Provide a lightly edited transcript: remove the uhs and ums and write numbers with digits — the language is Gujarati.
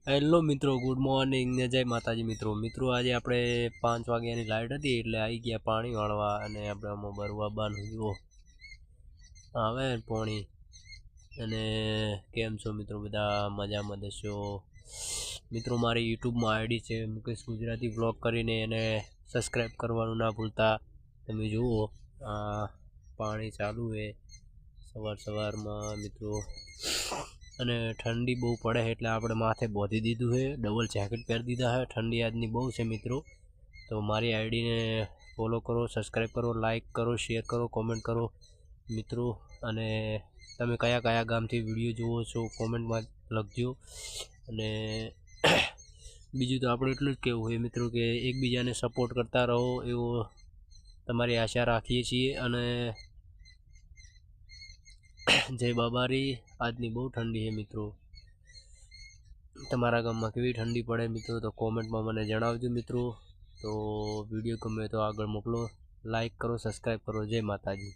હેલો મિત્રો, ગુડ મોર્નિંગ ને જય માતાજી મિત્રો આજે આપણે 5 વાગ્યાની લાઇટ હતી એટલે આવી ગયા પાણી વાળવા અને આપણે આમાં ભરવા બાનું જુઓ આવે પાણી. અને કેમ છો મિત્રો, બધા મજામાં દશો મિત્રો. મારી યુટ્યુબમાં આઈડી છે મુકેશ ગુજરાતી વ્લોગ કરીને, એને સબસ્ક્રાઈબ કરવાનું ના ભૂલતા. તમે જુઓ આ પાણી ચાલુ છે સવારમાં મિત્રો, અને ઠંડી બહુ પડે એટલે આપણે માથે બોધી દીધું છે, ડબલ જેકેટ પહેરી દીધા છે. ઠંડી આજની બહુ છે મિત્રો. તો મારી આઈડીને ફોલો કરો, સબસ્ક્રાઈબ કરો, લાઈક કરો, શેર કરો, કોમેન્ટ કરો મિત્રો. અને તમે કયા કયા ગામથી વિડીયો જુઓ છો કોમેન્ટમાં લખજો. અને બીજું તો આપણે એટલું જ કહેવું હોય મિત્રો કે એકબીજાને સપોર્ટ કરતા રહો એવો તમારી આશા રાખીએ છીએ. અને જય બાબારી. આજની બહુ ઠંડી છે મિત્રો. તમારા ગામમાં કેવી ઠંડી પડે મિત્રો તો કોમેન્ટમાં મને જણાવજો મિત્રો. તો વિડીયો ગમે તો આગળ મોકલો, લાઈક કરો, સબસ્ક્રાઈબ કરો. જય માતાજી.